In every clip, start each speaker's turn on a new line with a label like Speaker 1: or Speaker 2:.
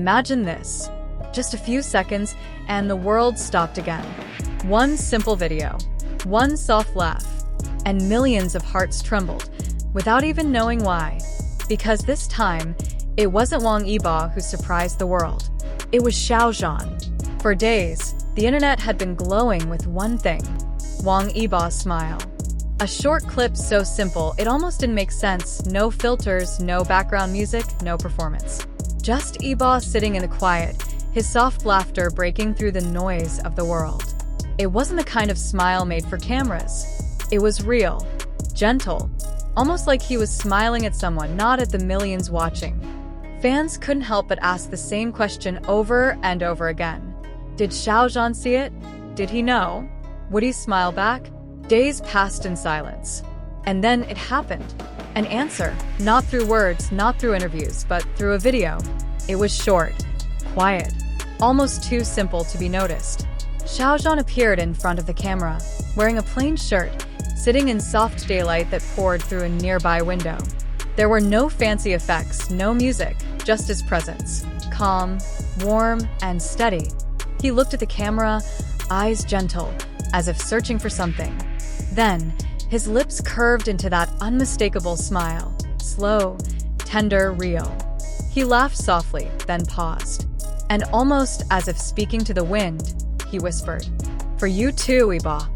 Speaker 1: Imagine this. Just a few seconds, and the world stopped again. One simple video, one soft laugh, and millions of hearts trembled, without even knowing why. Because this time, it wasn't Wang Yibo who surprised the world. It was Xiao Zhan. For days, the internet had been glowing with one thing: Wang Yibo's smile. A short clip so simple it almost didn't make sense. No filters, no background music, no performance. Just Yibo sitting in the quiet, his soft laughter breaking through the noise of the world. It wasn't the kind of smile made for cameras. It was real, gentle, almost like he was smiling at someone, not at the millions watching. Fans couldn't help but ask the same question over and over again. Did Xiao Zhan see it? Did he know? Would he smile back? Days passed in silence. And then it happened. An answer, not through words, not through interviews, but through a video. It was short, quiet, almost too simple to be noticed. Xiao Zhan appeared in front of the camera, wearing a plain shirt, sitting in soft daylight that poured through a nearby window. There were no fancy effects, no music, just his presence, calm, warm, and steady. He looked at the camera, eyes gentle, as if searching for something. Then, his lips curved into that unmistakable smile, slow, tender, real. He laughed softly, then paused. And almost as if speaking to the wind, he whispered, "For you too, Yibo."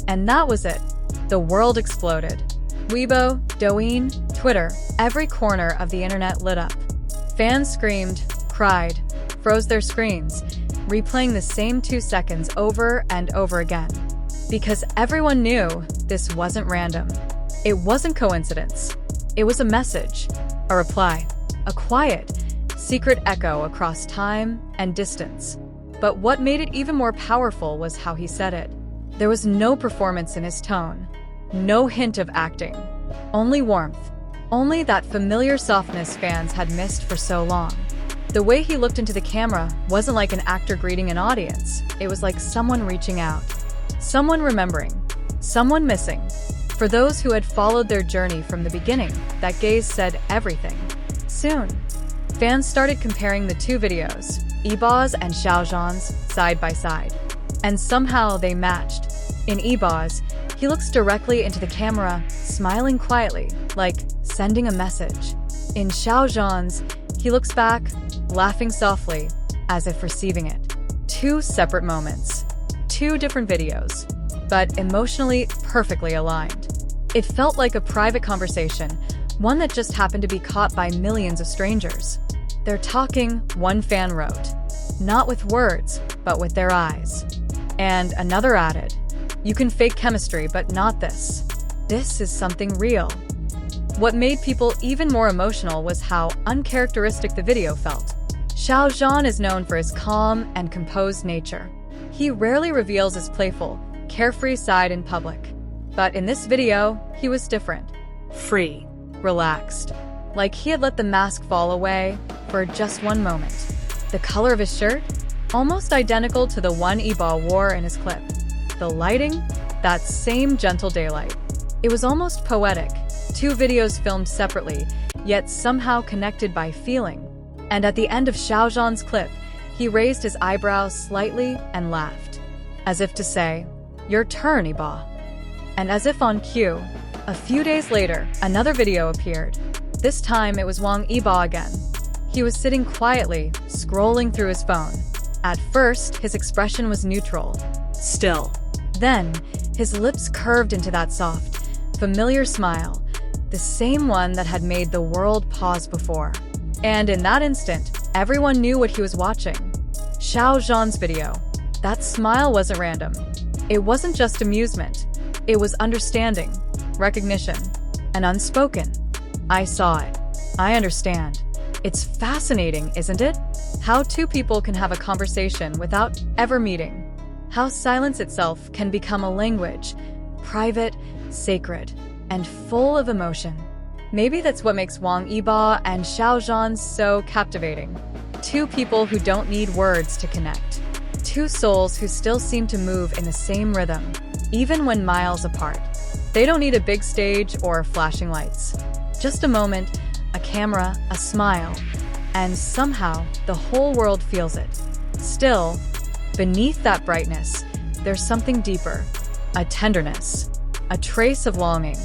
Speaker 1: And that was it. The world exploded. Weibo, Douyin, Twitter, every corner of the internet lit up. Fans screamed, cried, froze their screens, replaying the same 2 seconds over and over again. Because everyone knew this wasn't random. It wasn't coincidence. It was a message, a reply, a quiet, secret echo across time and distance. But what made it even more powerful was how he said it. There was no performance in his tone, no hint of acting, only warmth, only that familiar softness fans had missed for so long. The way he looked into the camera wasn't like an actor greeting an audience. It was like someone reaching out, someone remembering, someone missing. For those who had followed their journey from the beginning, that gaze said everything. Soon, fans started comparing the two videos, Yibo's and Xiao Zhan's, side by side. And somehow they matched. In Yibo's, he looks directly into the camera, smiling quietly, like sending a message. In Xiao Zhan's, he looks back, laughing softly, as if receiving it. Two separate moments. Two different videos, but emotionally perfectly aligned. It felt like a private conversation, one that just happened to be caught by millions of strangers. They're talking, one fan wrote, not with words, but with their eyes. And another added, you can fake chemistry, but not this. This is something real. What made people even more emotional was how uncharacteristic the video felt. Xiao Zhan is known for his calm and composed nature. He rarely reveals his playful, carefree side in public. But in this video, he was different. Free, relaxed. Like he had let the mask fall away for just one moment. The color of his shirt? Almost identical to the one Yibo wore in his clip. The lighting? That same gentle daylight. It was almost poetic. Two videos filmed separately, yet somehow connected by feeling. And at the end of Xiao Zhan's clip, he raised his eyebrows slightly and laughed, as if to say, "Your turn, Yibo." And as if on cue, a few days later, another video appeared. This time it was Wang Yibo again. He was sitting quietly, scrolling through his phone. At first, his expression was neutral, still. Then, his lips curved into that soft, familiar smile, the same one that had made the world pause before. And in that instant, everyone knew what he was watching. Xiao Zhan's video. That smile wasn't random. It wasn't just amusement. It was understanding, recognition, and unspoken. I saw it. I understand. It's fascinating, isn't it? How two people can have a conversation without ever meeting. How silence itself can become a language, private, sacred, and full of emotion. Maybe that's what makes Wang Yibo and Xiao Zhan so captivating. Two people who don't need words to connect. Two souls who still seem to move in the same rhythm, even when miles apart. They don't need a big stage or flashing lights. Just a moment, a camera, a smile, and somehow the whole world feels it. Still, beneath that brightness, there's something deeper, a tenderness, a trace of longing.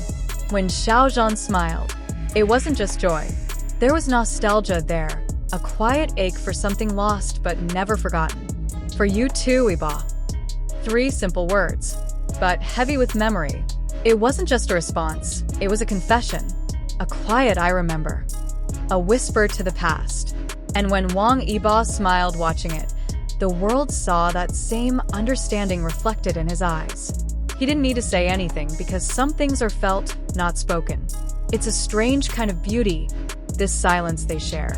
Speaker 1: When Xiao Zhan smiled, it wasn't just joy. There was nostalgia there, a quiet ache for something lost but never forgotten. For you too, Yibo. 3 simple words, but heavy with memory. It wasn't just a response, it was a confession, a quiet I remember, a whisper to the past. And when Wang Yibo smiled watching it, the world saw that same understanding reflected in his eyes. He didn't need to say anything because some things are felt, not spoken. It's a strange kind of beauty, this silence they share.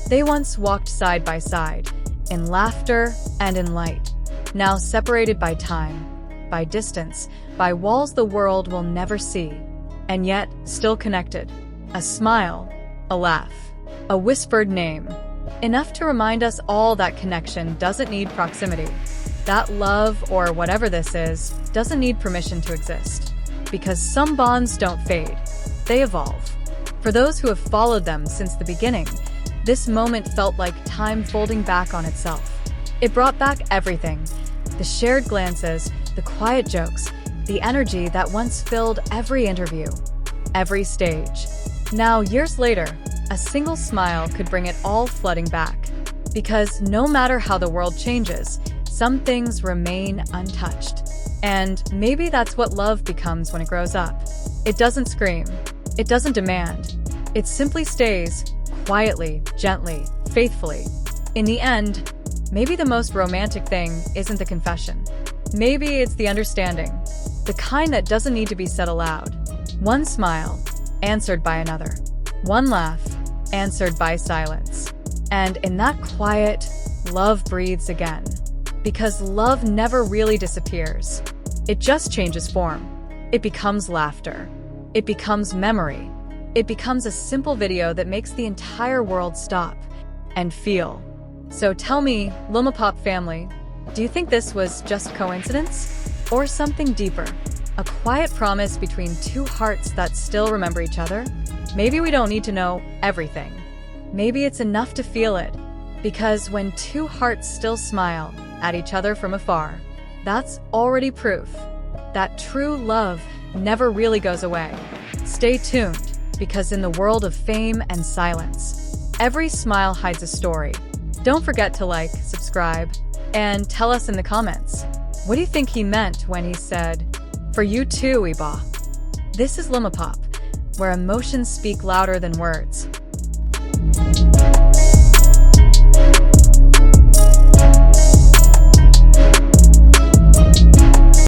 Speaker 1: They once walked side by side, in laughter and in light, now separated by time, by distance, by walls the world will never see, and yet still connected. A smile, a laugh, a whispered name, enough to remind us all that connection doesn't need proximity. That love, or whatever this is, doesn't need permission to exist. Because some bonds don't fade, they evolve. For those who have followed them since the beginning, this moment felt like time folding back on itself. It brought back everything, the shared glances, the quiet jokes, the energy that once filled every interview, every stage. Now, years later, a single smile could bring it all flooding back. Because no matter how the world changes, some things remain untouched. And maybe that's what love becomes when it grows up. It doesn't scream. It doesn't demand. It simply stays, quietly, gently, faithfully. In the end, maybe the most romantic thing isn't the confession. Maybe it's the understanding, the kind that doesn't need to be said aloud. One smile, answered by another. One laugh, answered by silence. And in that quiet, love breathes again. Because love never really disappears. It just changes form. It becomes laughter. It becomes memory. It becomes a simple video that makes the entire world stop and feel. So tell me, LUMOPOP family, do you think this was just coincidence? Or something deeper? A quiet promise between 2 hearts that still remember each other? Maybe we don't need to know everything. Maybe it's enough to feel it. Because when 2 hearts still smile at each other from afar, that's already proof that true love never really goes away. Stay tuned, because in the world of fame and silence, every smile hides a story. Don't forget to like, subscribe, and tell us in the comments. What do you think he meant when he said, "For you too, Yibo"? This is LUMOPOP, where emotions speak louder than words.